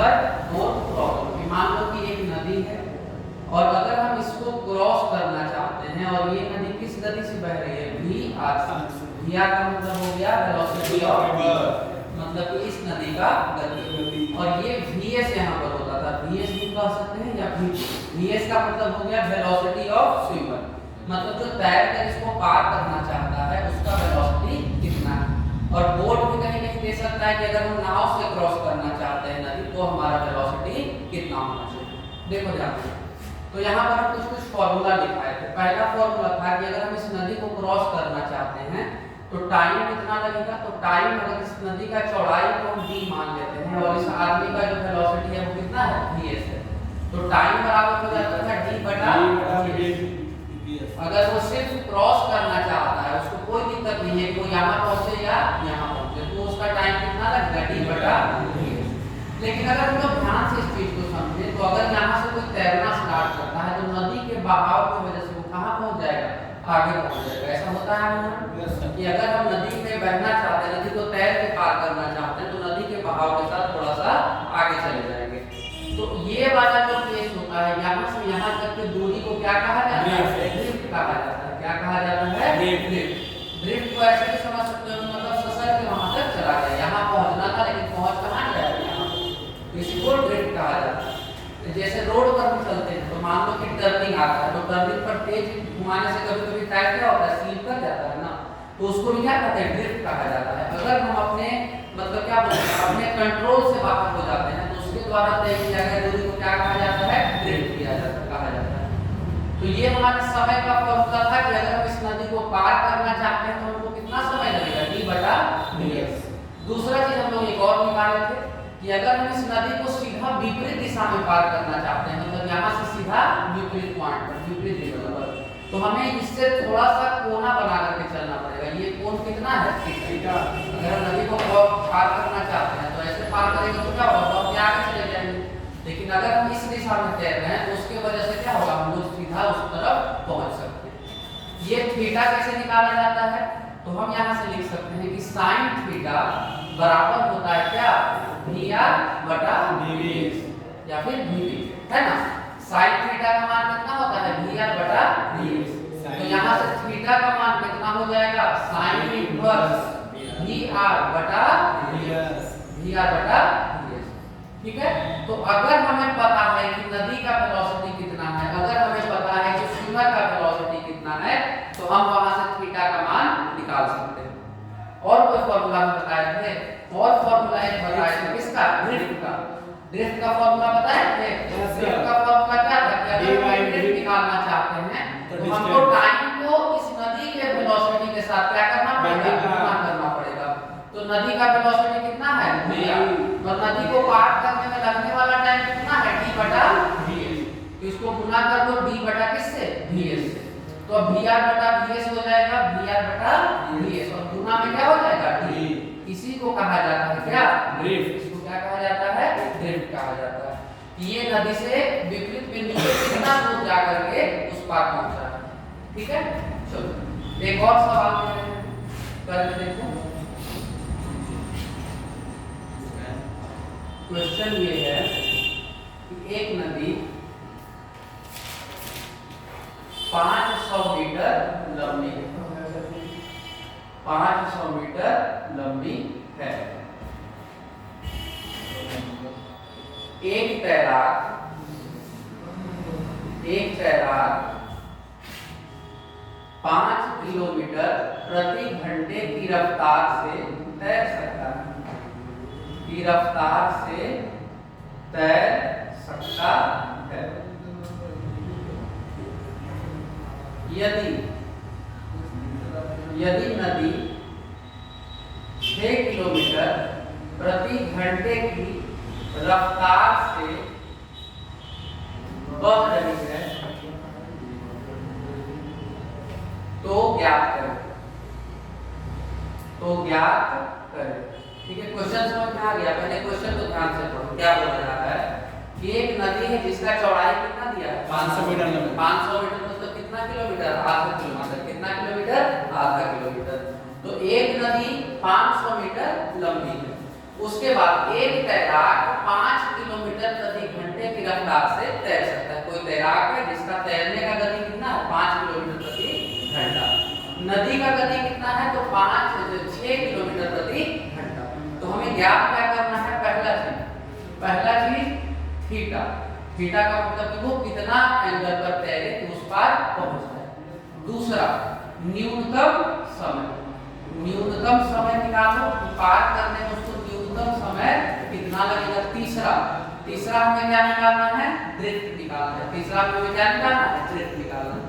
पर boat cross. मान लो कि एक नदी है और अगर हम इसको क्रॉस करना चाहते हैं और ये नदी किस गति से बह रही है, v r से। v r का मतलब हो गया वेलोसिटी ऑफ रिवर, मतलब कि इस नदी का गति। और ये vs यहाँ पर होता था, vs भी कह सकते हैं या vs का मतलब हो गया वेलोसिटी ऑफ स्विमर, मतलब जो तैर कर इसको पार करना चाहता है उसका वेलोसिटी कितना है। और बोट भी कहीं कहीं दे सकता है कि अगर हम नाव से क्रॉस करना चाहते हैं नदी तो हमारा वेलोसिटी कितना होना चाहिए। देखो ध्यान से, तो यहाँ पर हम कुछ फॉर्मूला लिखाए थे। पहला फॉर्मूला था कि अगर हम इस नदी को क्रॉस करना चाहते हैं तो टाइम कितना लगेगा, तो टाइम अगर इस नदी का चौड़ाई को हम d मान लेते हैं और इस आदमी का जो वेलोसिटी है वो कितना है, vs है, तो टाइम बराबर हो जाता है d बटा vs। अगर वो सिर्फ क्रॉस करना चाहता है, उसको कोई दिक्कत नहीं है कि वो यहाँ पहुंचे या यहाँ पहुंचे, तो उसका टाइम कितना लगेगा, d बटा vs। लेकिन अगर हम लोग ध्यान से इस चीज को समझें तो अगर यहाँ से कोई तैरना स्टार्ट करता है तो नदी के बहाव की वजह से वो कहाँ पहुंच जाएगा, आगे पहुंच जाएगा। ऐसा होता है कि अगर हम नदी में बहना चाहते हैं, नदी को तैर के पार करना चाहते हैं तो नदी के बहाव के साथ थोड़ा सा आगे चले जाएंगे। तो ये वाला जो केस होता है, यहाँ से यहाँ तक की दूरी को क्या कहा जाता है, ड्रिफ्ट कहा जाता है। क्या कहा जाता है, ड्रिफ्ट। ड्रिफ्ट को ऐसे भी समझ सकते हो, मतलब ससर के वहां तक चला गया, यहाँ पहुंचना था लेकिन पहुंच कहाँ गया, यहाँ, इसी को ड्रिफ्ट कहा जाता है। जैसे रोड पर हम चलते हैं तो मान लो कि टर्निंग आता है, तो टर्निंग पर तेज घुमाने से कभी कभी टायर क्या होता है, स्लिप कर जाता है ना, तो उसको भी क्या कहते हैं, ड्रिफ्ट कहा जाता है। अगर हम अपने मतलब क्या बोलते हैं, अपने कंट्रोल से बाहर हो जाते हैं तो उसके द्वारा तय किया गया दूरी को क्या कहा जाता है, ड्रिफ्ट किया जाता है, कहा जाता है। तो ये हमारे समय का फॉर्मूला था कि अगर हम इस नदी को पार करना चाहते हैं तो हमको कितना समय लगेगा, d बटा vs। दूसरा चीज हम लोग एक और निकाले थे कि अगर हम इस नदी को सीधा विपरीत दिशा में पार करना चाहते हैं, मतलब यहाँ से सीधा विपरीत पॉइंट पर, विपरीत दिशा पर, तो हमें इससे थोड़ा सा कोना बना करके चलना पड़ेगा। ये कोण कितना है, थीटा। अगर हम नदी को पार करना चाहते हैं तो ऐसे पार करेंगे तो क्या होगा, हम आगे चले जाएंगे। लेकिन अगर हम इस दिशा में तैर रहे हैं तो उसके वजह से क्या होगा, हम लोग सीधा उस तरफ पहुंच सकते हैं। ये थीटा कैसे निकाला जाता है, तो हम यहाँ से लिख सकते हैं कि साइन थीटा बराबर होता है क्या, vr बटा vs या फिर vp, है ना। साइन थीटा का मान कितना होता है, vr बटा vs। तो यहाँ से थीटा का मान कितना हो जाएगा, साइन इनवर्स vr बटा vs, vr बटा vs, ठीक है। तो अगर हमें पता है कि नदी का वेलोसिटी कितना है, अगर हमें पता है कि स्विमर का वेलोसिटी कितना है, तो हम वहां से थीटा का मान निकाल सकते हैं। और कोई फॉर्मूला हम बताए थे, और फॉर्मूला एक बताए थे किसका, ड्रिफ्ट का। ड्रिफ्ट का फॉर्मूला बताए थे। ड्रिफ्ट का फॉर्मूला क्या था कि अगर हम ड्रिफ्ट निकालना चाहते हैं तो हमको टाइम को इस नदी के वेलोसिटी के साथ क्या करना पड़ेगा, गुणा करना पड़ेगा। तो नदी का वेलोसिटी कितना है, v, और नदी को पार करने में लगने वाला टाइम कितना है, d बटा vs। तो इसको गुणा कर दो d बटा किससे, vs से, तो vr बटा vs हो जाएगा, vr बटा vs, और गुणा में क्या हो जाएगा, d। इसी को कहा जाता है क्या, ड्रिफ्ट। इसको क्या कहा जाता है, ड्रिफ्ट कहा जाता है। ये नदी से विपरीत बिंदु से कितना दूर जा करके उस पार पहुंचा है, ठीक है। चलो एक और सवाल करके देखो। क्वेश्चन ये है कि एक नदी 500 मीटर लंबी है, 500 मीटर लंबी है। एक तैराक 5 किलोमीटर प्रति घंटे की रफ्तार से तैर सकता है, की रफ्तार से तैर सकता है। यदि नदी 6 किलोमीटर प्रति घंटे की रफ्तार से बह रही है तो ज्ञात करें, ठीक है। क्वेश्चन समझ में आ गया, पहले क्वेश्चन को ध्यान से पढ़ो। क्या बोल रहा है कि एक नदी है जिसका चौड़ाई कितना दिया है, 500 मीटर। 500 मीटर मतलब कितना किलोमीटर, आधा किलोमीटर। कितना किलोमीटर, आधा किलोमीटर। तो एक नदी 500 मीटर लंबी है उसके बाद एक तैराक 5 किलोमीटर प्रति घंटे की रफ्तार से तैर सकता है। कोई तैराक है जिसका तैरने का गति कितना है 5 किलोमीटर प्रति घंटा। नदी का गति कितना है तो 6 किलोमीटर प्रति घंटा। तो हमें ज्ञात क्या करना है, पहला चीज थीटा। थीटा का मतलब कि वो कितना एंगल पर तैरे कि उस पार पहुंच जाए। दूसरा न्यूनतम समय निकालो कि पार करने में उसको न्यूनतम समय कितना लगेगा। तीसरा हमें क्या निकालना है, ड्रिफ्ट निकालना है। तीसरा हमें क्या निकालना है, ड्रिफ्ट निकालना है।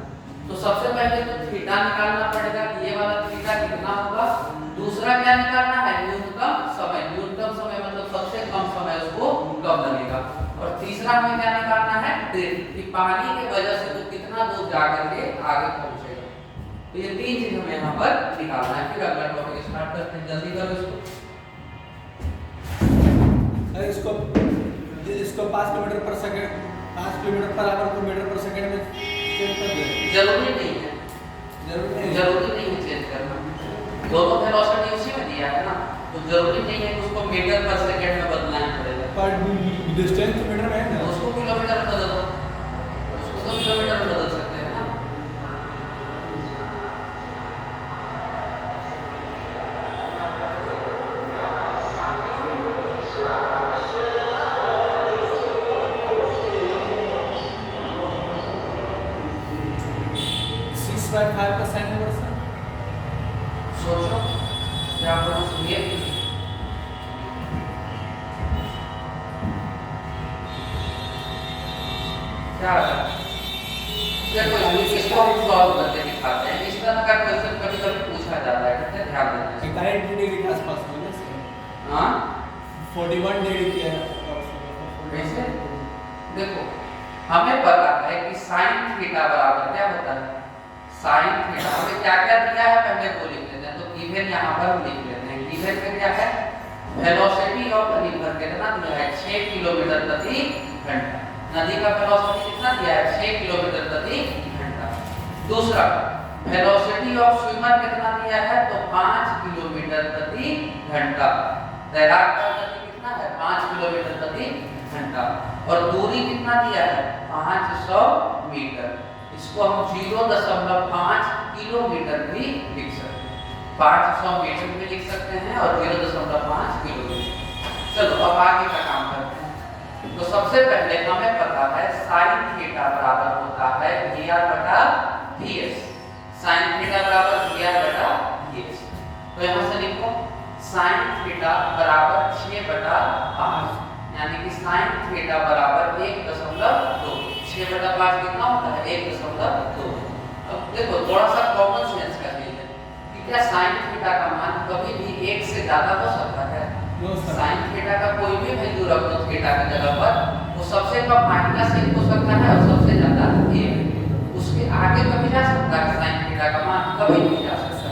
तो सबसे पहले तो थीटा निकालना पड़ेगा, ये वाला थीटा कितना होगा। दूसरा क्या निकालना है, न्यूनतम समय मतलब सबसे कम समय उसको कब लगेगा। और तीसरा हमें क्या निकालना है, ड्रिफ्ट कि पानी के वजह से वो कितना दूर जा करके आगे पहुंचेगा। तो ये तीन चीज हमें यहाँ पर निकालना है। फिर अगला टॉपिक स्टार्ट करते हैं, जल्दी करो इसको 5 किलोमीटर पर सेकंड 5 किलोमीटर पर आवर को मीटर पर सेकंड में चेंज कर दे। जरूरी नहीं है चेंज करना, दोनों वेलोसिटी उसी में दिया है ना, तो जरूरी नहीं है कि उसको मीटर पर सेकंड में बदलना पड़ेगा। पर डिस्टेंस मीटर में है ना, उसको किलोमीटर में बदल दो, उसको तो किलोमीटर में बदल सकते हैं ना। 6.5% है बस। सोचो क्या आपको सुनिए क्या देखो इसको हम सॉल्व करके दिखाते हैं। इस तरह का क्वेश्चन कभी-कभी पूछा जाता है, ठीक है, ध्यान देना। 81 डिग्री के आसपास है ना। हां 41 डिग्री की है। कैसे देखो, हमें पता है कि sin थीटा बराबर क्या होता है, sin थीटा हमें क्या-क्या दिया है पहले वो लिख लेते हैं। तो गिवन यहां पर हम लिख लेते हैं। गिवन में क्या है, वेलोसिटी ऑफ द रिवर कितना दिया है 6 किलोमीटर प्रति घंटा। नदी का वेलोसिटी कितना दिया है 6 किलोमीटर प्रति घंटा। दूसरा वेलोसिटी ऑफ स्विमर कितना दिया है तो 5 किलोमीटर प्रति घंटा। तैराक का गति कितना है 5 किलोमीटर प्रति घंटा। और दूरी कितना दिया है 500 मीटर। इसको हम 0.5 किलोमीटर भी लिख सकते हैं, 500 मीटर भी लिख सकते हैं और 0.5 किलोमीटर। चलो अब आगे का काम करते हैं। तो सबसे पहले हमें पता है sin थीटा बराबर होता है Vr/Vs। sin थीटा बराबर Vr/Vs। तो यहाँ से लिखो sin थीटा बराबर 6/5, यानी कि sin थीटा बराबर 1.2। 6/5 कितना होता है 1.2। अब देखो थोड़ा सा कॉमन सेंस का चीज है कि क्या sin थीटा का मान कभी भी 1 से ज्यादा हो सकता है। sin थीटा का कोई भी वैल्यू रख दो थीटा की जगह पर, वो सबसे कम -1 हो सकता है और सबसे ज्यादा 1। उसके आगे कभी जा सकता है sin थीटा का मान, कभी नहीं जा सकता।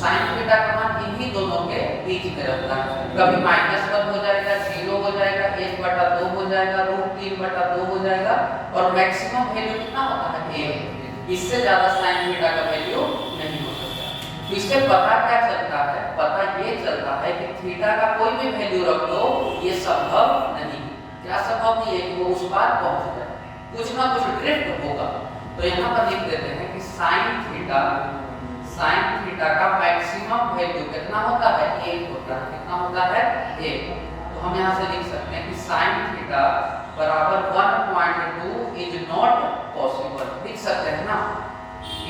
sin थीटा का मान इन्हीं दोनों के बीच में रहता है, कभी -1 हो जाएगा, 0 हो जाएगा, 1/2 हो जाएगा, √3/2 हो जाएगा और मैक्सिमम वैल्यू कितना होता है 1। इससे ज्यादा sin थीटा का वैल्यू नहीं हो सकता। तो इससे पता क्या चलता है, पता ये चलता है कि थीटा का कोई भी वैल्यू रख दो ये संभव नहीं। क्या संभव नहीं है कि वो उस पार पहुंच जाए, कुछ ना कुछ ड्रिफ्ट होगा। तो यहाँ पर लिख देते हैं कि sin थीटा का मैक्सिमम वैल्यू कितना होता है 1 होता है। कितना होता है 1। तो हम यहाँ से लिख सकते हैं कि sin थीटा बराबर 1.2 इज नॉट पॉसिबल। लिख सकते हैं ना,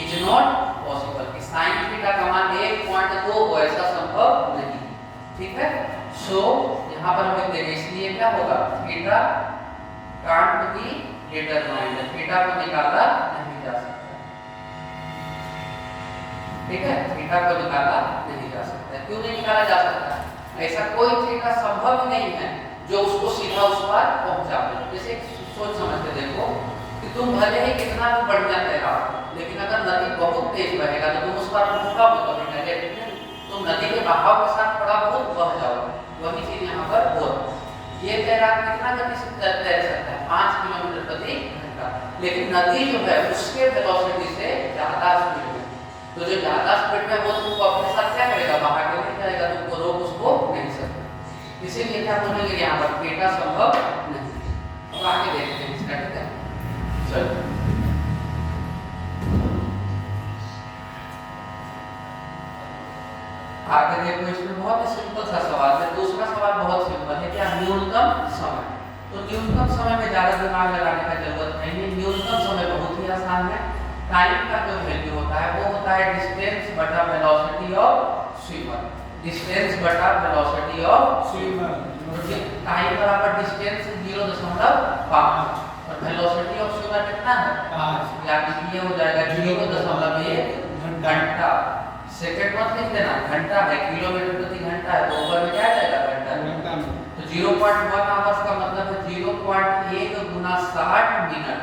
इज नॉट पॉसिबल कि sin थीटा का मान 1.2 हो, ऐसा संभव नहीं। ठीक है, सो यहाँ पर हमें देंगे, इसलिए क्या होगा theta can't be determined, theta को निकाला नहीं जा सकता। ठीक है, थीटा को निकाला नहीं जा सकता। क्यों नहीं निकाला जा सकता, ऐसा कोई थीटा संभव नहीं है जो उसको सीधा उस पर पहुंचा दे। जैसे सोच समझ के देखो कि तुम भले ही कितना भी बढ़िया तैराओ, लेकिन अगर नदी बहुत तेज बहेगा तो तुम उस पर पहुंचोगे कभी नहीं, तुम नदी के बहाव के साथ थोड़ा बहुत बह जाओगे। वही चीज यहाँ पर हो रहा है। ये तैराक कितना गति से तैर सकता है 5 किलोमीटर प्रति घंटा, लेकिन नदी जो है उसके वेलोसिटी से ज्यादा स्पीड में, तो जो ज्यादा स्पीड में वो तुमको अपने साथ क्या करेगा, बहा के ले जाएगा, तुमको रोक उसको नहीं सकते। इसीलिए क्या बोलेंगे यहाँ पर थीटा संभव नहीं। अब आगे देखते हैं इसका, ठीक है। चलो आगे देखो, इसमें बहुत ही सिंपल सा सवाल है। दूसरा सवाल बहुत सिंपल है, क्या न्यूनतम समय। तो न्यूनतम समय में ज्यादा दिमाग लगाने का जरूरत नहीं है, न्यूनतम समय बहुत ही आसान है। टाइम का जो वैल्यू होता है वो होता है डिस्टेंस बटा वेलोसिटी ऑफ स्विमर। डिस्टेंस बटा वेलोसिटी ऑफ स्विमर। टाइम बराबर डिस्टेंस 0.5 और वेलोसिटी ऑफ स्विमर कितना है 5, यानी कि ये हो जाएगा 0.1 घंटा। सेकंड मत लिख देना, घंटा है, किलोमीटर प्रति घंटा है, तो ऊपर में क्या आ जाएगा घंटा में। तो 0.1 आवर्स का मतलब है 0.1 गुना 60 मिनट।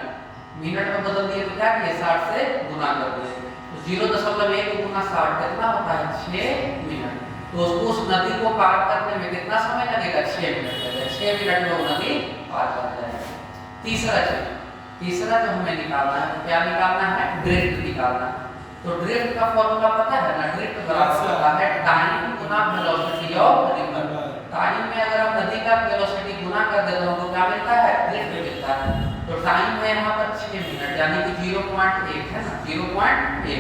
मिनट में बदल दिए तो क्या किए 60 से गुना कर दिए, तो 0.1 गुना 60 कितना होता है 6 मिनट। तो उसको उस नदी को पार करने में कितना समय लगेगा 6 मिनट लगेगा। 6 मिनट में वो नदी पार कर जाएगा। तीसरा जो हमें निकालना है, तो क्या निकालना है ड्रिफ्ट निकालना है। तो ड्रिफ्ट का फॉर्मूला पता है ना, ड्रिफ्ट बराबर होता है time Guna velocity of river. Time में अगर हम नदी का वेलोसिटी गुना कर देते हैं तो क्या मिलता है ड्रिफ्ट मिलता है। तो टाइम में यहाँ पर 6 मिनट यानी कि 0.1 है ना, 0.1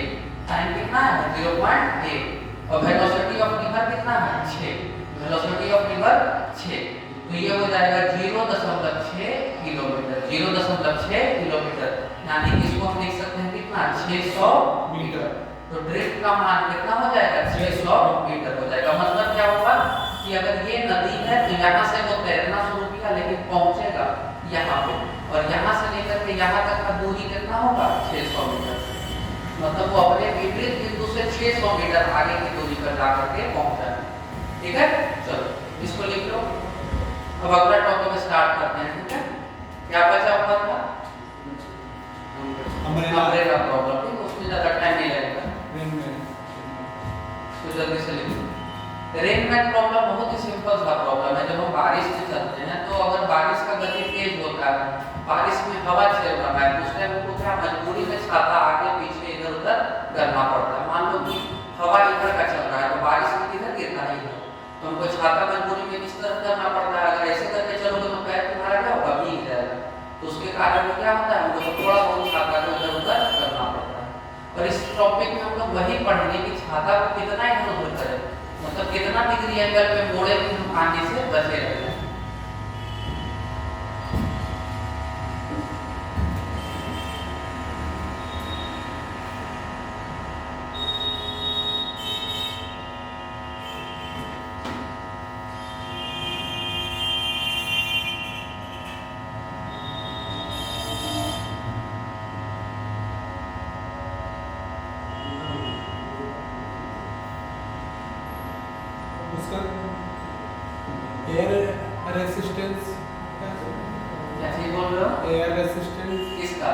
टाइम कितना है 0.1 और वेलोसिटी ऑफ रिवर कितना है 6, वेलोसिटी ऑफ रिवर 6, तो ये हो जाएगा 0.6 किलोमीटर। 0.6 किलोमीटर यानी कि इसको हम लिख सकते हैं कितना 600 मीटर। तो ड्रिफ्ट का मान कितना हो जाएगा 600 मीटर हो जाएगा। मतलब क्या होगा कि अगर ये नदी है तो यहाँ से वो तैरना शुरू किया लेकिन पहुंचेगा यहाँ पे, और यहाँ से लेकर के यहाँ तक का दूरी कितना होगा 600 मीटर। मतलब वो अपने विपरीत बिंदु से 600 मीटर आगे की दूरी पर जाकर के पहुंचा है। ठीक है, चलो इसको लिख लो। अब अगला टॉपिक स्टार्ट करते हैं, ठीक है। क्या बचा हुआ था अम्ब्रेला प्रॉब्लम, ठीक है, उसमें ज्यादा टाइम नहीं लगेगा, तो जल्दी से लिखो। रेनमैन प्रॉब्लम बहुत ही सिंपल सा प्रॉब्लम है। जब हम बारिश में चलते हैं तो अगर बारिश का गति तेज होता है, बारिश में हवा चल रहा है, तो उस टाइम को क्या मजबूरी में छाता आगे पीछे इधर उधर करना पड़ता है। मान लो कि हवा इधर का चल रहा है तो बारिश में किधर गिरना ही है, तो हमको छाता मजबूरी में किस तरह करना पड़ता है। अगर ऐसे करके चलोगे तो पैर तुम्हारा क्या होगा भीग जाएगा, तो उसके कारण क्या होता है हमको थोड़ा बहुत छाता को इधर उधर करना पड़ता है। और इस टॉपिक में हम लोग वही पढ़ेंगे कि छाता को कितना इधर उधर करें, मतलब कितना डिग्री एंगल पे मोड़े कि हम पानी से बचे रहें। एयर रेसिस्टेंस क्या चीज बोल रहे हो? एयर रेसिस्टेंस किसका?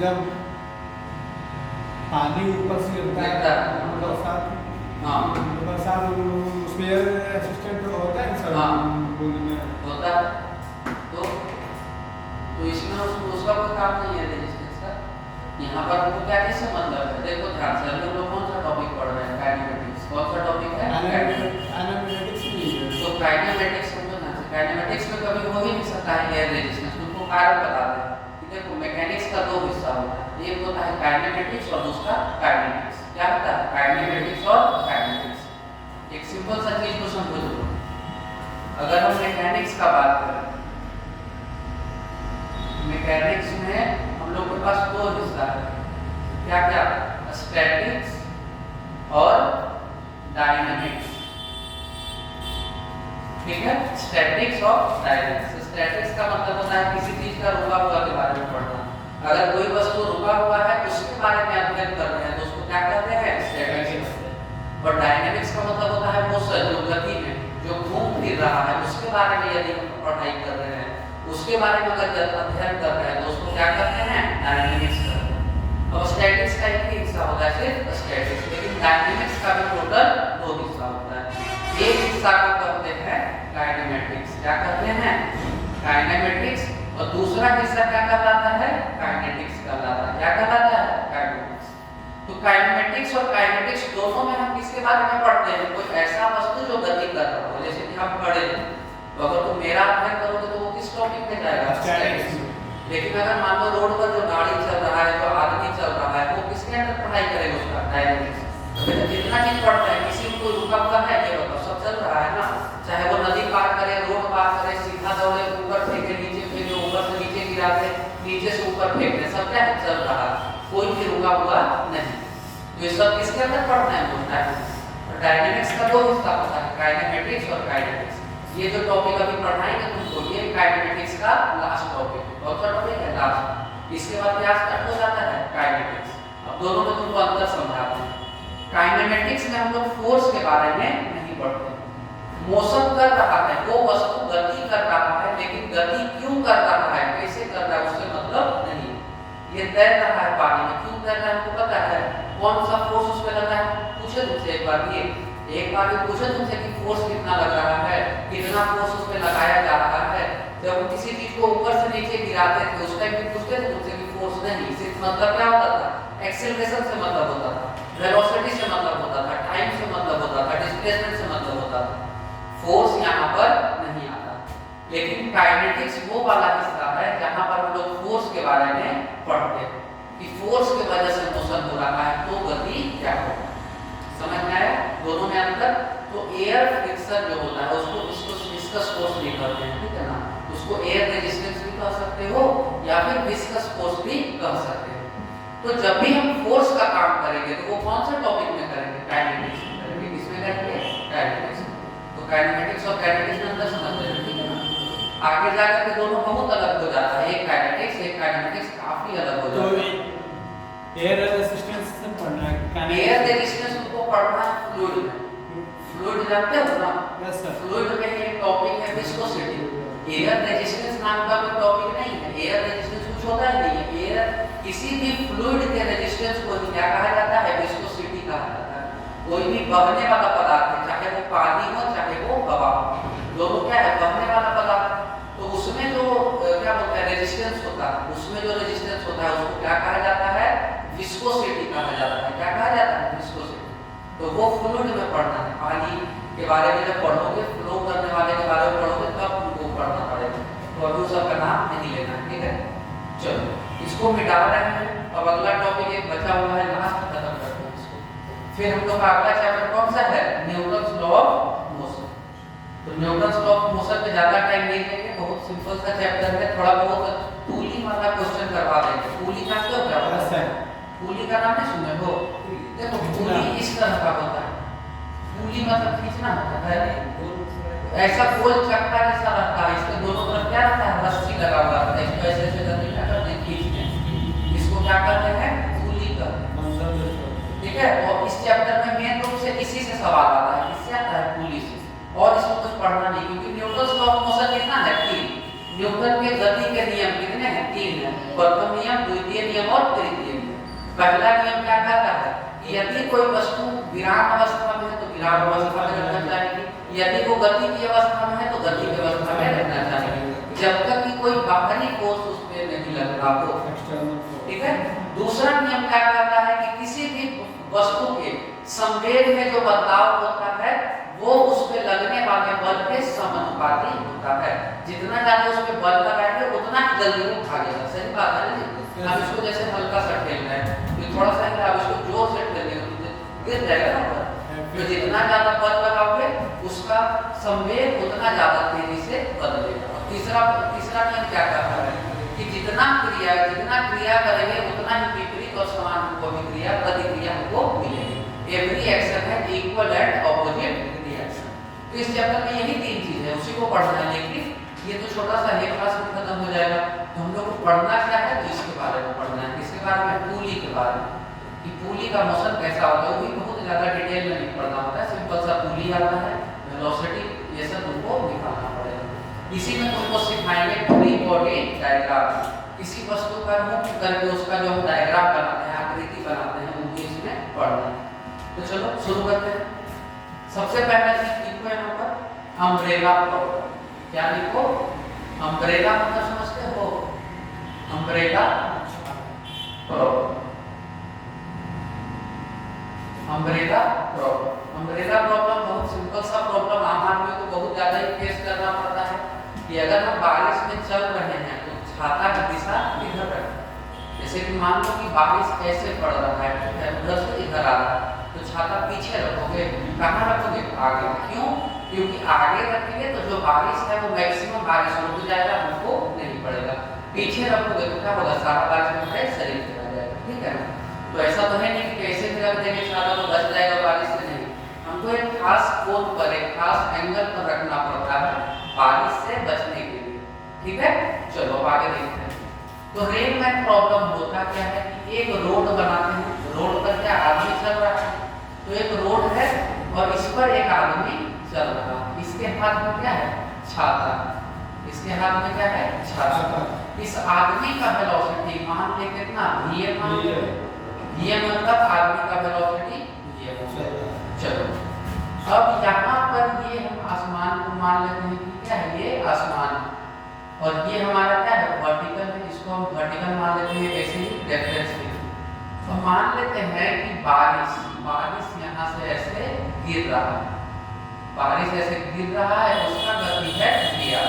जब पानी ऊपर से गिरता है बरसात, हाँ बरसात उसमें एयर रेसिस्टेंट होता है सर, होता है। तो इसमें उसका कोई काम नहीं है रेजिस्टेंस का। यहाँ पर हमको क्या चीज से मतलब है, देखो ध्यान से, हम लोग कौन सा टॉपिक पढ़ रहे हैं काइनेमेटिक्स। कौन सा टॉपिक है काइनेमेटिक्स। तो काइनेमेटिक्स समझना है। काइनेमेटिक्स में कभी हो ही नहीं सकता है एयर रेजिस्टेंस, तुमको कारण बता दें। देखो मैकेनिक्स का दो हिस्सा होता है, एक होता है काइनेमेटिक्स और दूसरा काइनेटिक्स। क्या होता है काइनेमेटिक्स और काइनेटिक्स। एक सिंपल सा चीज को समझो, अगर हम मैकेनिक्स का बात करें, मैकेनिक्स में हम लोग के पास दो हिस्सा है, क्या क्या स्टैटिक्स और डायनामिक्स। ठीक है, स्टैटिक्स और डायनामिक्स। स्टैटिक्स का मतलब होता है किसी चीज का रुका हुआ के बारे में पढ़ना। अगर कोई वस्तु रुका हुआ है उसके बारे में अध्ययन कर रहे हैं तो उसको क्या कहते हैं स्टैटिक्स। और डायनामिक्स का मतलब होता है मोशन, जो गति में जो घूम फिर रहा है उसके बारे में यदि हम पढ़ाई कर रहे हैं, उसके बारे में अगर अध्ययन कर रहे हैं तो उसको क्या कहते हैं डायनामिक्स करते हैं। और स्टैटिक्स का एक ही हिस्सा होता है सिर्फ स्टैटिक्स, लेकिन डायनामिक्स का भी टोटल दो हिस्सा होता है। एक हिस्सा को कहते हैं काइनेमेटिक्स। क्या कहते हैं काइनेमेटिक्स, और दूसरा हिस्सा क्या कहलाता है काइनेटिक्स कहलाता है। क्या कहलाता है काइनेटिक्स। तो काइनेमेटिक्स और काइनेटिक्स दोनों में हम किस किसके बारे में पढ़ते हैं? कोई ऐसा वस्तु जो गति कर रहा हो, जैसे कि हम खड़े हैं, तो अगर तुम मेरा अध्ययन करोगे तो वो किस टॉपिक में जाएगा? स्टैटिक्स। लेकिन अगर मान लो रोड पर जो गाड़ी चल रहा है, जो आदमी चल रहा है, वो किसके अंदर पढ़ाई करेगा? उसका डायनेमिक्स। तो जितना चीज पढ़ता है, किसी में कोई रुका हुआ है क्या? बताओ, सब चल रहा है ना। चाहे वो नदी पार करे, रोड पार करे, सीधा दौड़े, ऊपर फेंके, नीचे फेंके, ऊपर से नीचे गिरा दे, नीचे से ऊपर फेंकते, सब क्या है? चल रहा है, कोई भी रुका हुआ नहीं। तो ये सब किसके अंदर पढ़ना है? वो डायनेमिक्स का दो हिस्सा होता है, काइनेमेटिक्स और काइनेटिक्स। ये जो टॉपिक अभी पढ़ाएंगे तुमको, ये काइनेमेटिक्स का लास्ट टॉपिक, कौन सा टॉपिक है? लास्ट। इसके बाद क्या स्टार्ट हो जाता है? काइनेटिक्स। अब दोनों में तुमको अंतर समझाते हैं। काइनेमेटिक्स में हम लोग फोर्स के बारे में नहीं पढ़ते। मोशन कर रहा है, वो वस्तु गति कर रहा है, लेकिन गति क्यों कर रहा है, कैसे कर रहा है, उससे मतलब नहीं। ये तैर रहा है पानी में, क्यों तैर रहा है हमको पता है, कौन सा फोर्स उस पे लगा है? पूछे तुमसे एक बार भी पूछे तुमसे कि फोर्स कितना लग रहा है, कितना फोर्स उस पे लगाया जा रहा है? जब हम किसी चीज को ऊपर से नीचे गिराते थे, उस टाइम भी पूछते थे तुमसे कि फोर्स नहीं, सिर्फ मतलब क्या होता था? एक्सेलरेशन से मतलब होता था, वेलोसिटी से मतलब होता था, टाइम से मतलब होता था, डिस्प्लेसमेंट से मतलब होता था। फोर्स यहाँ पर नहीं आता। लेकिन काइनेटिक्स वो वाला हिस्सा है जहाँ पर हम लोग फोर्स के बारे में पढ़ते हैं कि फोर्स की वजह से मोशन हो रहा है, तो गति क्या होगा। समझ में आया दोनों में अंतर? तो एयर फ्रिक्शन जो होता है उसको विस्कस फोर्स भी कहते हैं, ठीक है ना। उसको एयर रेजिस्टेंस भी कह सकते हो या फिर विस्कस फोर्स भी कह सकते हो। तो जब भी हम फोर्स का काम करेंगे तो वो कौन से टॉपिक में करेंगे? काइनेटिक्स में करेंगे। किसमें करेंगे? काइनेटिक्स। तो काइनेटिक्स और काइनेटिक्स में अंदर समझते हैं, ठीक है ना। आगे जाकर के दोनों बहुत अलग हो जाता है, एक काइनेटिक्स एक काइनेटिक्स काफी अलग हो जाता है। एयर रेजिस्टेंस से पढ़ना है, एयर रेजिस्टेंस को पढ़ना है फ्लूइड में। फ्लूइड जानते हो ना? Yes sir. फ्लूइड में एक टॉपिक है विस्कोसिटी। एयर रेजिस्टेंस नाम का कोई टॉपिक नहीं है, एयर रेजिस्टेंस कुछ होता ही नहीं है। एयर किसी भी फ्लूइड के रेजिस्टेंस को क्या कहा जाता है? विस्कोसिटी कहा जाता है। कोई भी बहने वाला पदार्थ है, चाहे वो पानी हो चाहे वो हवा हो, दोनों क्या है? बहने वाला पदार्थ। तो उसमें जो क्या बोलते हैं रेजिस्टेंस होता है, उसमें जो रेजिस्टेंस होता है उसको क्या कहा जाता है? विस्कोसिटी कहा जाता है। क्या कहा जाता है? विस्कोसिटी। तो वो फ्लूइड में पढ़ना है। पानी के बारे में जब पढ़ोगे, फ्लो करने वाले के बारे में पढ़ोगे, तब तुमको पढ़ना पड़ेगा। तो अभी उस सबका नाम नहीं लेना, ठीक है। चलो इसको मिटा रहे हैं। अब अगला टॉपिक एक बचा हुआ है, लास्ट खत्म करते हैं इसको। फिर हम लोग का अगला चैप्टर कौन सा है? Newton's law of motion. तो न्यूटन्स लॉ ऑफ मोशन पे ज्यादा टाइम नहीं लेंगे, बहुत सिंपल सा चैप्टर है। थोड़ा बहुत पुली वाला क्वेश्चन करवा देंगे। पुली जानते हो क्या होता है? पुली का नाम नहीं सुने हो? देखो पुली इस तरह का होता है। पुली मतलब खींचना होता है, ऐसा गोल चक्का जैसा रहता है। इसके दोनों तरफ क्या रहता है? रस्सी लगा हुआ रहता है। इसको ऐसे ऐसे करके क्या करते हैं? खींचते हैं। इसको क्या कहते हैं? पुली कहते हैं, ठीक है। और इस चैप्टर में मेन रूप से इसी से सवाल आता है। किससे आता है? पुली से। और इसको कुछ पढ़ना नहीं, क्योंकि न्यूटन्स लॉ ऑफ मोशन कितना है? 3। न्यूटन के गति के नियम कितने हैं? 3 हैं। प्रथम नियम, द्वितीय नियम और तृतीय नियम। पहला नियम क्या कहता है कि यदि कोई वस्तु विराम अवस्था में है तो विराम अवस्था में रहना चाहिए, यदि वो गति की अवस्था में है तो गति की अवस्था में रहना चाहिए, जब तक कि कोई बाहरी फोर्स उस पे नहीं लग रहा हो, ठीक है। दूसरा नियम क्या कहता है कि किसी भी वस्तु के संवेग में जो बदलाव होता है वो उस पे लगने वाले बल के समानुपाती होता है। जितना ज्यादा उस पे बल लगाएंगे उतना ही जल्दी वो भागेगा। सही बात है ना? हम इसको जैसे हल्का सा खेल रहे हैं, तो थोड़ा सा आप इसको जोर से खेलेंगे तो गिर जाएगा ना। तो जितना ज्यादा बल लगाओगे उसका संवेग उतना ज्यादा तेजी से बदलेगा। तीसरा नियम क्या कहता है कि जितना क्रिया करेंगे उतना ही विपरीत और समान प्रतिक्रिया हमको मिलेगी। एवरी एक्शन है इक्वल एंड ऑपोजिट रिएक्शन। तो इस चैप्टर में यही 3 चीज है, उसी को पढ़ना है। लेकिन ये तो छोटा सा है, क्लास में खत्म हो जाएगा। तो हम लोग को पढ़ना क्या है? तो इसके बारे में पढ़ना है। किसके बारे में? पुली के बारे में, कि पुली का मोशन कैसा होता है। वो भी बहुत ज्यादा डिटेल में नहीं पढ़ना होता है। सिंपल सा पुली आता है, वेलोसिटी, ये सब तुमको निकालना पड़ेगा। इसी में तुमको सिखाएंगे फ्री बॉडी डायग्राम। किसी वस्तु का मुख्य करके उसका जो हम डायग्राम बनाते हैं, आकृति बनाते हैं, वो भी इसमें पढ़ना है। तो चलो शुरू करते हैं। सबसे पहला चीज लिखो यहाँ पर अम्ब्रेला प्लॉट। क्या लिखो? अम्ब्रेला मतलब समझते हो? Umbrella plot. Umbrella problem. Umbrella problem बहुत सिंपल सा प्रॉब्लम, आम आदमी को बहुत ज़्यादा ही फेस करना पड़ता है कि अगर हम बारिश में चल रहे हैं तो छाता की दिशा इधर रखें। जैसे कि मान लो कि बारिश ऐसे पड़ रहा है, ठीक है, उधर से इधर आ रहा है, तो छाता पीछे रखोगे, कहाँ रखोगे? आगे। क्यों? क्योंकि आगे रखेंगे तो जो बारिश है वो मैक्सिमम बारिश रुक जाएगा, हमको नहीं पड़ेगा। पीछे रखोगे तो क्या होगा? सारा बारिश में हमारे शरीर पे आ जाएगा, ठीक है ना। तो ऐसा तो है नहीं कि कैसे भी रख देंगे छाता तो बच जाएगा बारिश से, नहीं। हमको एक खास कोण पर, एक खास एंगल पर रखना पड़ता है बारिश से बचने के लिए, ठीक है। चलो अब आगे देखते हैं। तो रेनमैन प्रॉब्लम होता क्या है कि एक रोड बनाते हैं, रोड पर क्या आदमी चल रहा है, तो एक रोड है और इस पर एक आदमी चल रहा है, इसके हाथ में क्या है? छाता। इसके हाथ में क्या है? छाता। इस आदमी का वेलोसिटी मान ले कितना? vm मान ले। vm मतलब आदमी का वेलोसिटी vm। चलो अब यहाँ पर ये हम आसमान को मान लेते हैं कि क्या है? ये आसमान, और ये हमारा क्या है? वर्टिकल है, इसको हम वर्टिकल मान लेते हैं, ऐसे ही रेफरेंस के। तो मान लेते हैं कि बारिश यहाँ से ऐसे गिर रहा है, बारिश ऐसे गिर रहा है, उसका गति है vr।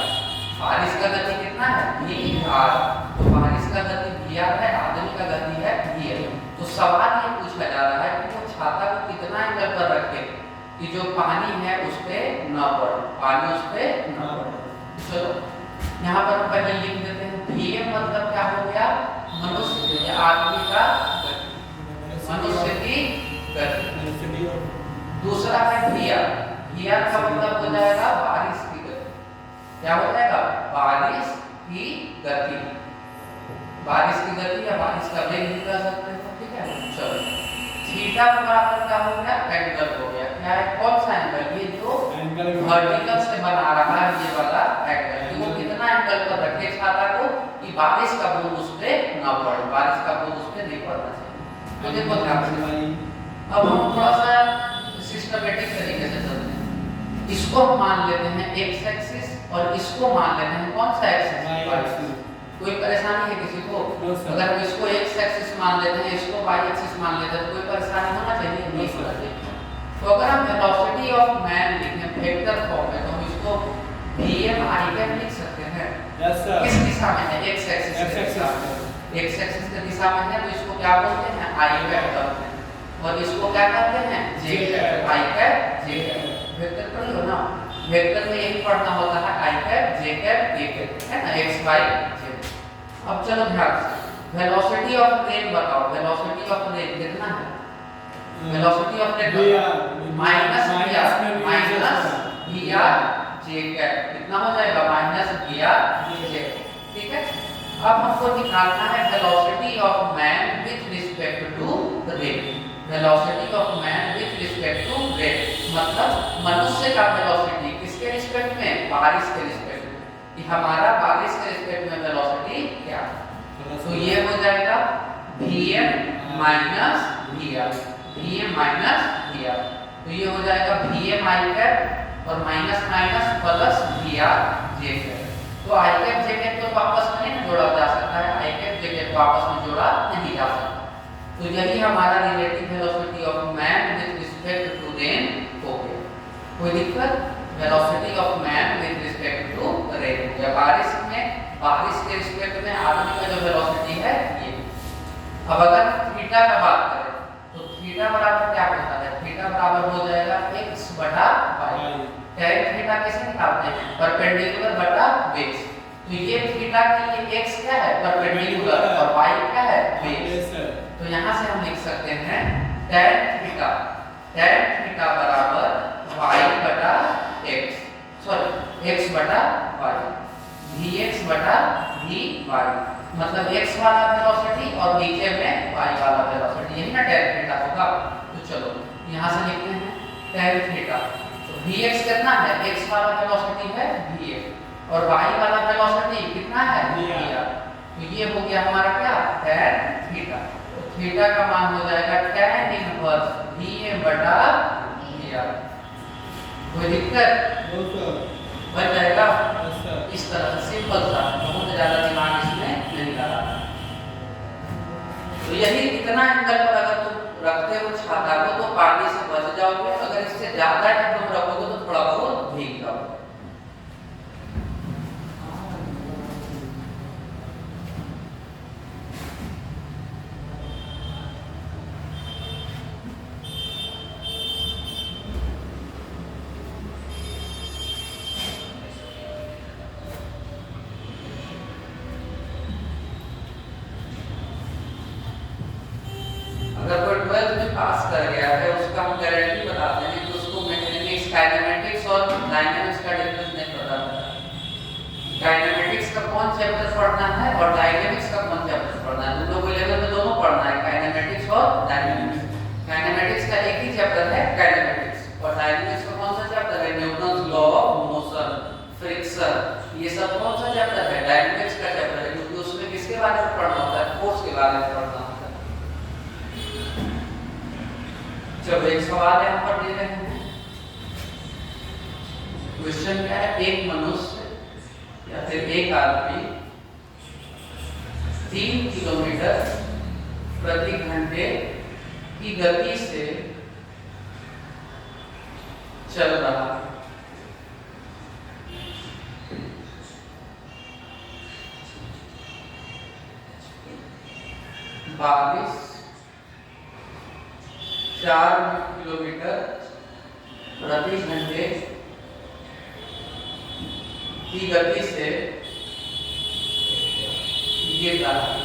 बारिश का गति कितना है? vr। तो बारिश का गति vr है, आदमी का गति है vm। तो सवाल ये पूछा जा रहा है कि वो छाता को कितना एंगल पर रखे कि जो पानी है उस पे न पड़े, पानी उस पे न पड़े। चलो यहाँ पर हम पहले लिख देते हैं। vm मतलब क्या हो गया? मनुष्य या आदमी का गति, मनुष्य की गति। दूसरा है vr। vr का मतलब हो जाएगा बारिश की गति। क्या हो जाएगा? बारिश की गति। बारिश की गति या बारिश का वेग भी कह सकते हैं, ठीक है। चलो थीटा बराबर क्या हो गया? एंगल हो गया। क्या है? कौन सा एंगल? ये जो वर्टिकल से बना रहा है ये वाला एंगल, कि वो कितना एंगल पर रखे छाता को कि बारिश का बूंद उस पे ना पड़े, बारिश का बूंद उस पे नहीं पड़ना चाहिए। तो देखो ध्यान से, अब हम थोड़ा सा सिस्टमैटिक तरीके से चलते हैं। इसको हम मान लेते हैं x एक्सिस और इसको मान लेते हैं कौन सा एक्सिस? कोई परेशानी है किसी को? अगर हम इसको x एक्सिस मान लेते हैं, इसको y एक्सिस मान लेते हैं, तो कोई परेशानी होना चाहिए? नहीं होना चाहिए। तो अगर हम वेलोसिटी ऑफ मैन लिखें वेक्टर फॉर्म में, तो हम इसको vm i लिख सकते हैं। किस दिशा में है? x एक्सिस के दिशा में। x एक्सिस के दिशा में है तो इसको क्या बोलते हैं? i कहते हैं, और इसको क्या कहते हैं? j i j। वेक्टर पढ़ी हो ना, वेक्टर में यही पढ़ना होता है i j k है ना, x y z। अब चलो ध्यान से, वेलोसिटी ऑफ ट्रेन बताओ। वेलोसिटी ऑफ ट्रेन कितना है? Velocity of train minus vr j cap, कितना हो जाएगा? माइनस vr j, ठीक है। अब हमको निकालना है velocity of man with respect to rain. Velocity of man with respect to rain मतलब मनुष्य का वेलोसिटी किसके रिस्पेक्ट में? बारिश के रिस्पेक्ट में, कि हमारा बारिश के रिस्पेक्ट में वेलोसिटी क्या है। तो ये हो जाएगा vm minus vr, vm minus vr। तो ये हो जाएगा vm i कैप और minus minus plus vr j cap. तो i कैप j कैप तो आपस में नहीं जोड़ा जा सकता है, i कैप j कैप को आपस में जोड़ा नहीं जा सकता। तो यही हमारा relative velocity of man with respect to rain हो गया। कोई दिक्कत? Velocity of man with respect to rain, या बारिश में, बारिश के रिस्पेक्ट में आदमी का जो वेलोसिटी है ये। अब अगर थीटा का बात करें तो थीटा बराबर क्या होता है? थीटा बराबर हो जाएगा x बटा y। tan थीटा कैसे निकालते हैं? परपेंडिकुलर बटा बेस। तो ये थीटा के लिए x क्या है? परपेंडिकुलर, और y क्या है? बेस। तो यहाँ से हम लिख सकते हैं tan थीटा बराबर y बटा x, सॉरी x बटा y, vx बटा vy, मतलब x वाला वेलोसिटी और नीचे में y वाला वेलोसिटी, यही ना tan थीटा होगा। तो चलो यहाँ से लिखते हैं tan थीटा। तो vx कितना है? x वाला वेलोसिटी है vx और y वाला वेलोसिटी कितना है? vr। तो ये हो गया हमारा क्या? tan theta. तो थीटा का मान हो जाएगा tan इनवर्स va बटा vr। कोई दिक्कत? बन जाएगा इस तरह से, सिंपल सा, बहुत ज्यादा दिमाग इसमें नहीं लगा। तो यही इतना एंगल पर अगर तुम रखते हो छाता को तो पानी से बच जाओगे, अगर इससे ज्यादा टाइम तुम रखोगे तो थोड़ा बहुत भीग जाओगे। अगर कोई 12th में पास कर गया है उसका हम गारंटी बताते हैं कि उसको मैकेनिक्स, काइनेमेटिक्स और डायनामिक्स का डिफरेंस नहीं पता होता। काइनेमेटिक्स का कौन चैप्टर पढ़ना है और डायनामिक्स का कौन चैप्टर पढ़ना है, तुम लोग लेवल में दोनों पढ़ना है, काइनेमेटिक्स और डायनामिक्स। काइनेमेटिक्स का एक ही चैप्टर है काइनेमेटिक्स, और डायनामिक्स का कौन सा चैप्टर है, Newton's law of motion, friction, ये सब कौन सा चैप्टर है, डायनामिक्स का चैप्टर है, क्योंकि उसमें किसके बारे में पढ़ना होता है, फोर्स के बारे में पढ़ना होता है। चलो एक सवाल यहाँ पर दे रहे हैं, क्वेश्चन क्या है, एक मनुष्य या फिर एक आदमी 3 किलोमीटर प्रति घंटे की गति से चल रहा है। बारिश 4 किलोमीटर प्रति घंटे की गति से गिर रहा है,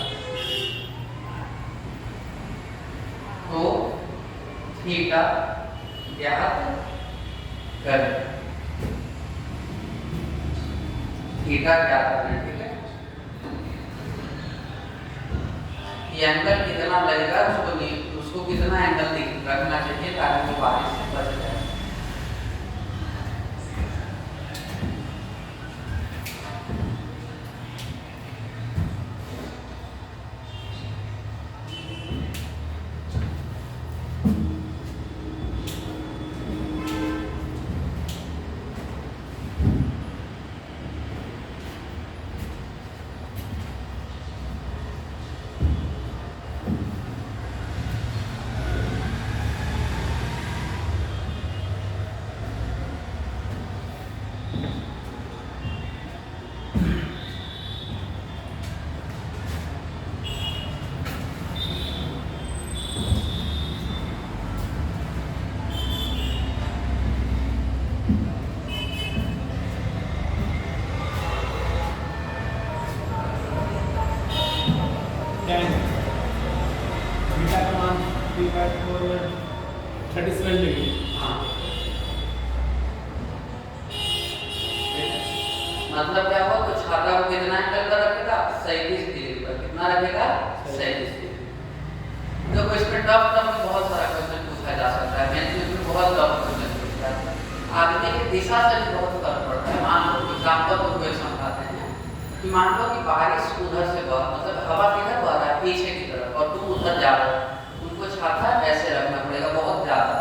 तो थीटा ज्ञात करें। थीटा ज्ञात करें, ठीक है। ये एंगल कितना लगेगा उसको कितना एंगल रखना चाहिए ताकि वो बारिश से बच जाए। बीटा का मान 37 डिग्री। हाँ, मतलब क्या हुआ, तो छाता को कितना एंगल पर रखेगा, 37 डिग्री पर। कितना रखेगा, 37 डिग्री। देखो इसमें टफ में बहुत सारा क्वेश्चन पूछा जा सकता है, मेंस में बहुत टफ क्वेश्चन पूछा जाता है। आदमी की दिशा से भी बहुत फर्क पड़ता है। मान लो एग्जांपल को कोई समझाते हैं कि मान लो कि बारिश उधर से बह, मतलब हवा किधर बह रहा है, पीछे की तरफ, और तुम उधर जा रहे हो, तुमको छाता ऐसे रखना पड़ेगा बहुत ज्यादा।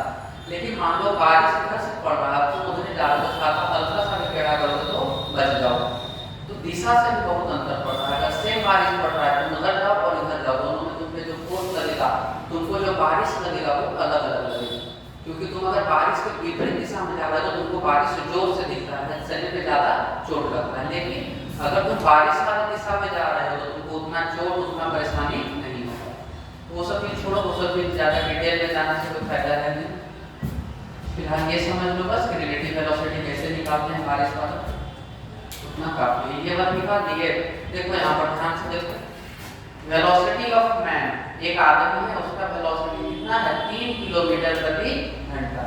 लेकिन मान लो बारिश इधर से पड़ रहा है, तुम उधर जा रहे हो, छाता हल्का सा भी टेढ़ा करोगे तो बच जाओ। तो दिशा से भी बहुत अंतर पड़ रहा है। अगर सेम बारिश पड़ रहा है, तुम उधर जाओ और इधर जाओ, दोनों में तुम पे जो फोर्स लगेगा, तुमको जो बारिश लगेगा वो अलग अलग लगेगा। क्योंकि तुम अगर बारिश के विपरीत दिशा में जा रहे हो तो तुमको बारिश जोर से दिखता है, शरीर पे ज्यादा चोट लगता है। लेकिन अगर तुम बारिश वाली दिशा में जा रहे हो तो तुमको उतना चोट, उतना परेशानी नहीं होगा। वो सब चीज छोड़ो, वो सब चीज ज्यादा डिटेल में जाने से कोई फायदा है नहीं। फिलहाल ये समझ लो बस कि रिलेटिव वेलोसिटी कैसे निकालते हैं बारिश वाला, उतना काफी है। ये बात निकाल दिए। देखो यहाँ पर ध्यान से देखो, वेलोसिटी ऑफ मैन, एक आदमी है, उसका वेलोसिटी कितना है, 3 किलोमीटर प्रति घंटा।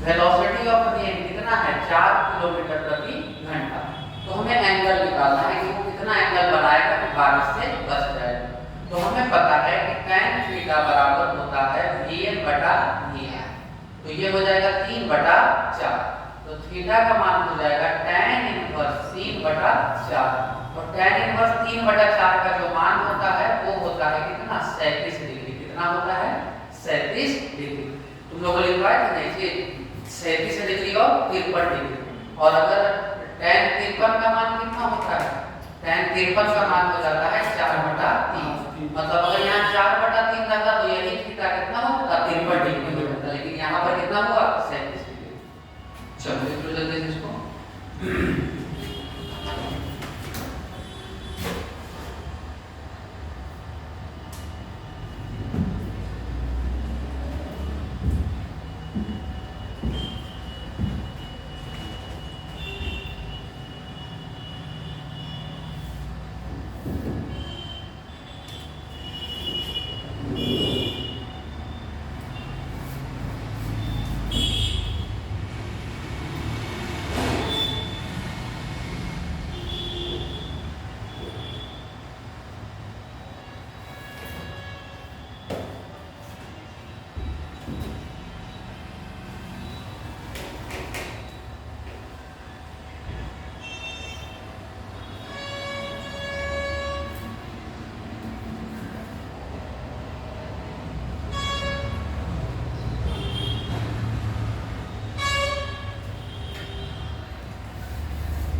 वेलोसिटी ऑफ रेन कितना है, 4 किलोमीटर प्रति घंटा। तो हमें एंगल निकालना है कि वो कितना एंगल बनाएगा कि बारिश से बच जाएगा। तो हमें पता है कि tan थीटा बराबर होता है Vn बटा Vr। तो ये हो जाएगा 3/4। तो थीटा का मान हो जाएगा tan इनवर्स 3/4, और tan इनवर्स 3/4 का जो मान होता है वो होता है कितना, 37 डिग्री। कितना होता है, 37 डिग्री। तुम लोगों ने लिखा है कि नहीं, 37 डिग्री और 53 डिग्री। और अगर tan 53 का मान कितना होता है, tan 53 का मान हो जाता है 4/3। मतलब अगर यहाँ 4/3 रहता तो यही थीटा कितना होता, कितना हुआ 37 डिग्री। चलो लिख लो जल्दी से इसको।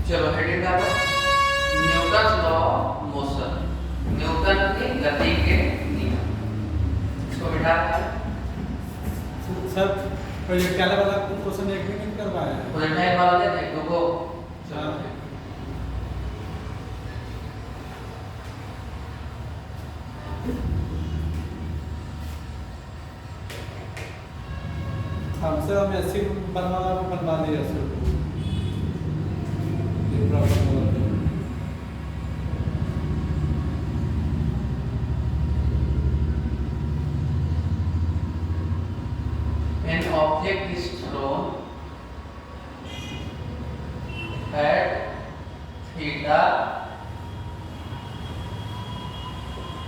चलो हेडिंग डालो, Newton law of motion, Newton की गति के नियम। इसको बिठा सर प्रोजेक्टाइल वाला क्वेश्चन एक भी नहीं करवाया है। प्रोजेक्टाइल वाला दे दे को। चलो हमसे हम ऐसी बनवा दिया sir. An object is thrown at theta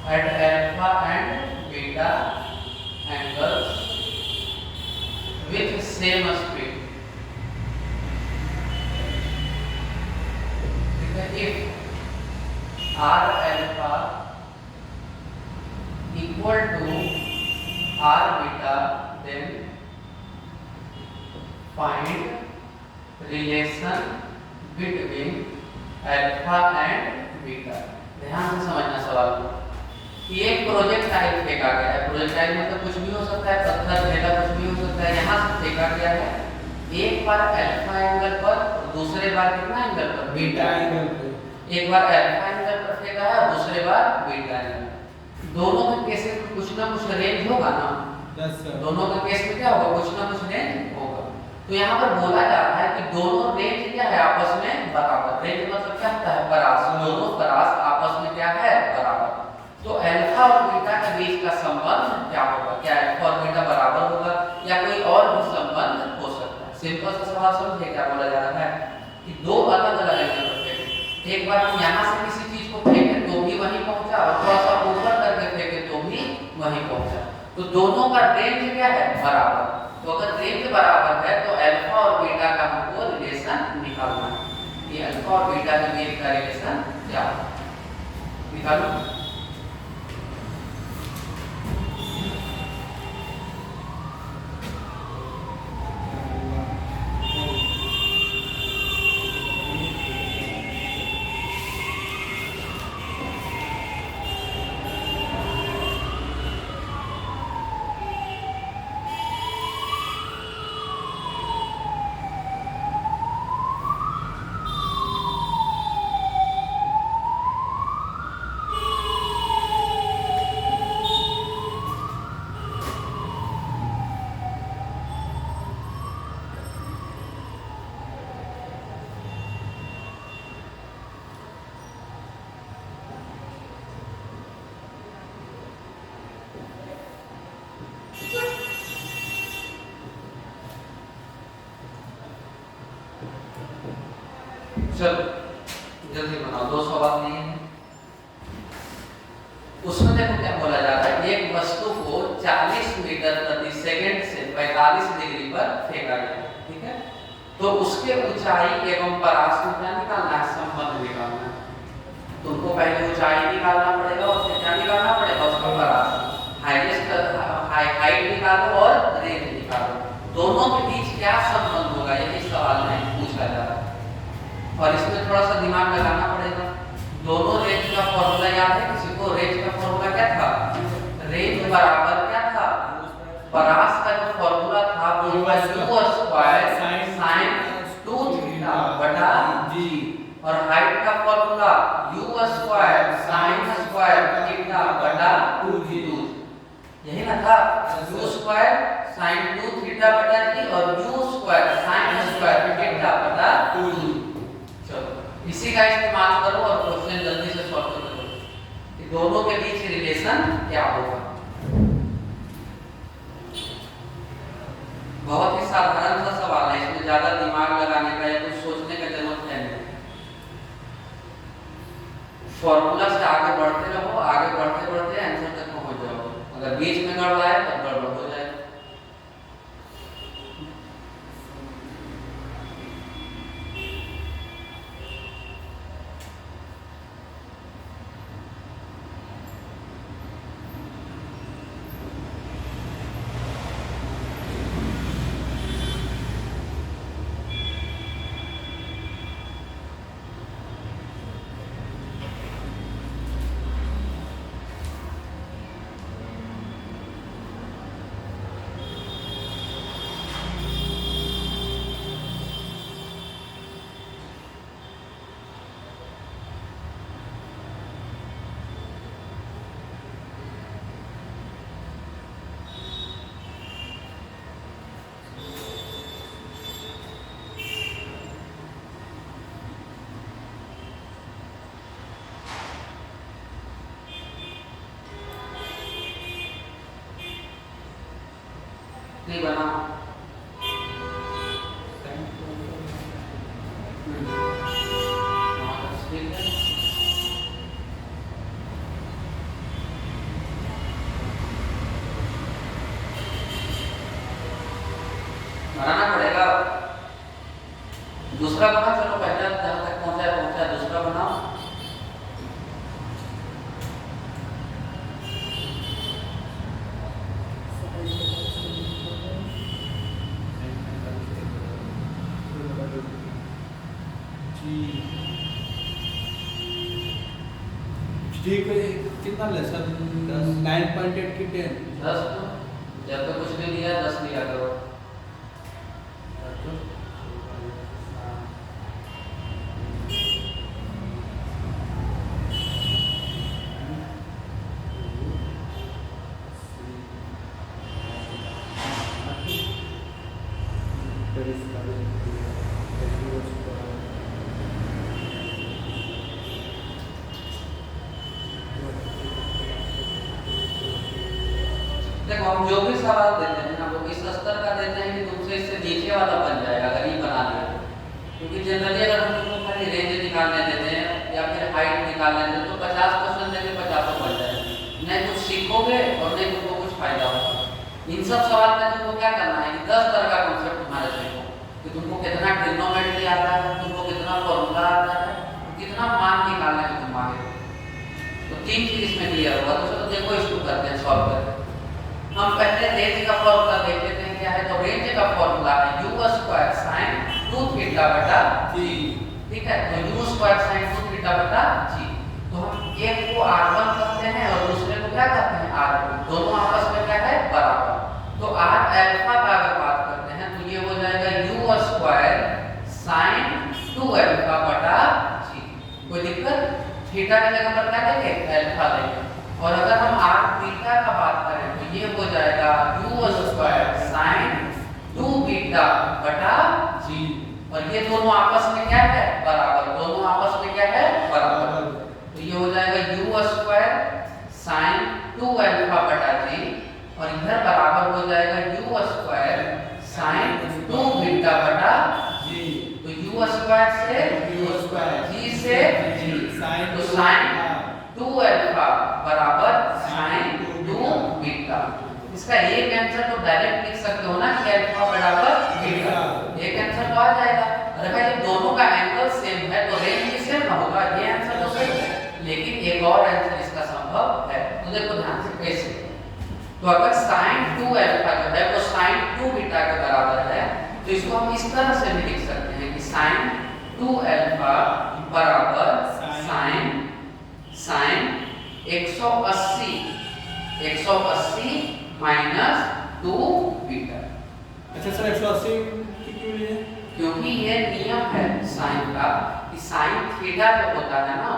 at alpha and beta angles with same speed. If r alpha equal to r beta, then find relation between alpha and beta। ध्यान से समझना सवाल को। कि एक प्रोजेक्टाइल फेंका गया है, प्रोजेक्टाइल मतलब कुछ भी हो सकता है, पत्थर ढेला कुछ भी हो सकता है। यहाँ से फेंका गया है, एक बार अल्फा एंगल पर और दूसरे बार कितना एंगल पर, बीटा एंगल पर। एक बार अल्फा एंगल पर फेंका है और दूसरे बार बीटा एंगल। दोनों के केसेस में कुछ ना कुछ रेंज होगा ना। दोनों के केस में क्या होगा, कुछ ना कुछ रेंज होगा। तो यहाँ पर बोला जा रहा है कि दोनों रेंज क्या है, आपस में बराबर। रेंज मतलब क्या होता है, परास। दोनों परास आपस में क्या है, बराबर। तो अल्फा और बीटा के बीच का संबंध क्या होगा, क्या अल्फा और बीटा बराबर होगा या कोई और भी संबंध हो सकता है। सिंपल सा सवाल समझे क्या बोला जा रहा है कि दो अलग अलग एंगल पर फेंके। एक बार हम यहाँ से किसी चीज को फेंके तो भी वहीं पहुंचा, और थोड़ा सा ऊपर करके फेंके तो भी वहीं पहुंचा। तो दोनों का रेंज क्या है, बराबर। तो अगर रेंज बराबर है तो अल्फा और बीटा का हमको रिलेशन निकालना है। ये अल्फा और बीटा के बीच का रिलेशन क्या है, निकालो। चलो जल्दी बनाओ, दो सवाल नहीं है। उसमें देखो क्या बोला जाता है, एक वस्तु को 40 मीटर प्रति सेकंड से 45 डिग्री पर फेंका गया, ठीक है। तो उसके ऊंचाई एवं परास में क्या निकालना है, संबंध निकालना है। तुमको पहले ऊंचाई निकालना पड़ेगा और फिर क्या निकालना पड़ेगा, उसका परास। हाइट निकालो और रेंज निकालो, दोनों के बीच क्या संबंध होगा, यही सवाल में पूछा जा रहा है। और इसमें थोड़ा सा दिमाग लगाना पड़ेगा। दोनों रेंज का फॉर्मूला याद है किसी को? रेंज का फॉर्मूला क्या था, रेंज बराबर क्या था, परास का जो फॉर्मूला था वो था u स्क्वायर sin 2 थीटा बटा जी, और हाइट का formula u square sin square theta बटा 2g। यही ना था, u स्क्वायर sin 2 थीटा बटा g और u square sin square theta बटा 2g। चलो इसी का इस्तेमाल करो और क्वेश्चन जल्दी से सॉल्व करो कि दोनों के बीच रिलेशन क्या होगा। बहुत ही साधारण सा सवाल है, इसमें ज्यादा दिमाग लगाने का या कुछ सोचने का जरूरत है नहीं। फॉर्मूला से आगे बढ़ते रहो, आगे बढ़ते बढ़ते आंसर तक पहुंच जाओ। अगर बीच में गड़बड़ आए तो गड़बड़ हो जाए। नहीं बना बनाना पड़ेगा। दूसरा बना, चलो पहला जहां तक पहुंचा दूसरा बनाओ। ठीक है, कितना लेसन 9.8 की 10 10 तो जब तक कुछ नहीं दिया 10 लिया करो। देखो हम जो भी सवाल देते हैं ना वो इस स्तर का देते हैं कि तुमसे इससे नीचे वाला बन जाएगा अगर ये बना लिया तो। क्योंकि जनरली अगर हम तुमको खाली रेंज निकालने देते हैं या फिर हाइट निकालने देते हैं तो 50 क्वेश्चन देके 50 बन जाए, नहीं कुछ सीखोगे और नहीं तुमको कुछ फायदा होगा। इन सब सवाल में तुमको क्या करना है कि 10 तरह का कॉन्सेप्ट तुम्हारे सीखो कि तुमको कितना ट्रिग्नोमेट्री आता है, तुमको कितना फॉर्मूला आता है, कितना मान निकालने में तुम माहिर हो। तो 3 चीज इसमें क्लियर होगा। तो चलो देखो इसको करते हैं सॉल्व करते हैं। हम पहले रेंज का फॉर्मूला देख लेते हैं क्या है। तो रेंज का फॉर्मूला है u स्क्वायर sin 2 थीटा बटा g। ठीक है, तो u स्क्वायर sin 2 थीटा बटा g। तो हम एक को r1 कहते हैं और दूसरे को क्या कहते हैं r2। दोनों आपस में क्या है बराबर। तो r अल्फा का अगर बात करते हैं तो ये हो जाएगा u स्क्वायर sin 2 अल्फा बटा g। कोई दिक्कत? थीटा की जगह पर क्या लेंगे अल्फा लेंगे। और अगर हम r बीटा का बात करें तो ये हो जाएगा u स्क्वायर sin 2 बीटा बटा g। और ये दोनों आपस में क्या है बराबर। दोनों आपस में क्या है बराबर। तो ये हो जाएगा u स्क्वायर sin 2 अल्फा बटा g और इधर बराबर हो जाएगा u स्क्वायर sin 2 बीटा बटा g। तो u स्क्वायर से u स्क्वायर g से g तो sin 2 अल्फा बराबर sin 2 बीटा। इसका एक आंसर तो डायरेक्ट लिख सकते हो ना कि अल्फा बराबर बीटा। एक आंसर तो आ जाएगा। अगर जब दोनों का एंगल सेम है तो रेंज भी सेम ना होगा। ये आंसर तो सही है, लेकिन एक और आंसर इसका संभव है। तो देखो ध्यान से कैसे। तो अगर sin 2 अल्फा जो है वो sin 2 बीटा के बराबर है तो इसको हम इस तरह से भी लिख सकते हैं कि sin 2 अल्फा बराबर sin 180 माइनस 2 मीटर। अच्छा सर 180 क्यों लिए? क्योंकि ये नियम है साइन का कि साइन थीटा जो होता है ना,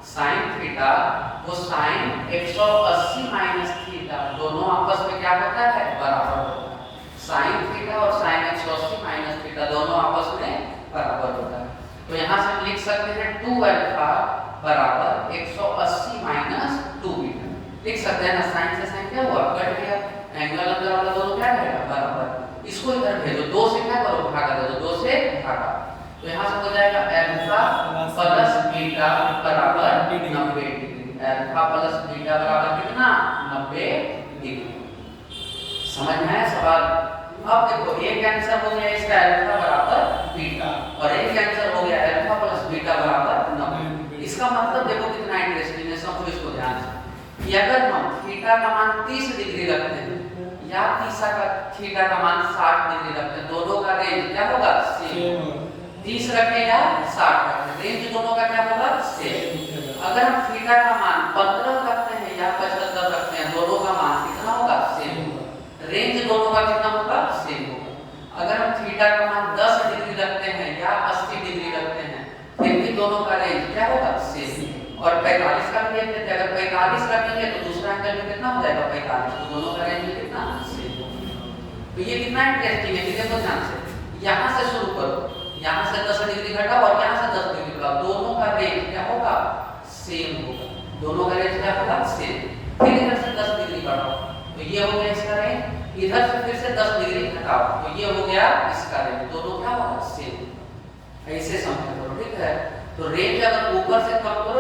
साइन थीटा वो साइन 180 माइनस थीटा दोनों आपस में क्या होता है, बराबर होता है। साइन थीटा और साइन 180 माइनस थीटा दोनों आपस में बराबर होता है। तो यहाँ से हम लिख सकते हैं 2 अल्फा बराबर 180 माइनस 2 मीटर। लिख सकते हैं ना, साइन से साइन क्या हुआ, कट गया, एंगल अंदर वाला दोनों क्या रहेगा, बराबर। इसको इधर भेजो, 2 से क्या करो, भागा दे दो, 2 से भागा। तो यहाँ से हो जाएगा अल्फा प्लस बीटा बराबर 90 डिग्री। अल्फा प्लस बीटा बराबर कितना, 90 डिग्री। समझ में आया सवाल? अब देखो एक आंसर हो गया इसका अल्फा बराबर बीटा और एक आंसर हो गया अल्फा प्लस बीटा बराबर 90। इसका मतलब देखो कितना इंटरेस्टिंग है, समझो इसको ध्यान से कि अगर हम थीटा का मान 30 डिग्री रखते हैं या थीटा का मान 60 डिग्री रखते हैं, दोनों का रेंज क्या होगा, सेम। 30 रखें या 60 रखें, रेंज दोनों का क्या होगा, सेम। अगर हम थीटा का मान 15 रखते हैं या 75 रखते हैं, दोनों का मान कितना होगा, सेम होगा, रेंज दोनों का कितना होगा, सेम होगा। अगर हम थीटा का मान 10 डिग्री रखते हैं या 80 डिग्री रखते हैं, फिर भी दोनों का रेंज क्या होगा, सेम। और 45 का भी देखते हैं, अगर 45 रखेंगे तो दूसरा एंगल में कितना हो जाएगा, 45, तो दोनों का रेंज कितना, सेम होगा। तो ये कितना इंटरेस्टिंग है, देखो ध्यान से, यहाँ से शुरू करो, यहाँ से 10 डिग्री घटाओ और यहाँ से 10 डिग्री बढ़ाओ, दोनों का रेंज क्या होगा, सेम होगा, दोनों का रेंज क्या होगा, सेम। फिर इधर से 10 डिग्री बढ़ाओ तो ये हो गया इसका रेंज, इधर से फिर से 10 डिग्री घटाओ तो ये हो गया इसका रेंज, दोनों क्या होगा, सेम। ऐसे समझ करो, ठीक है। तो रेंज अगर ऊपर से कम करो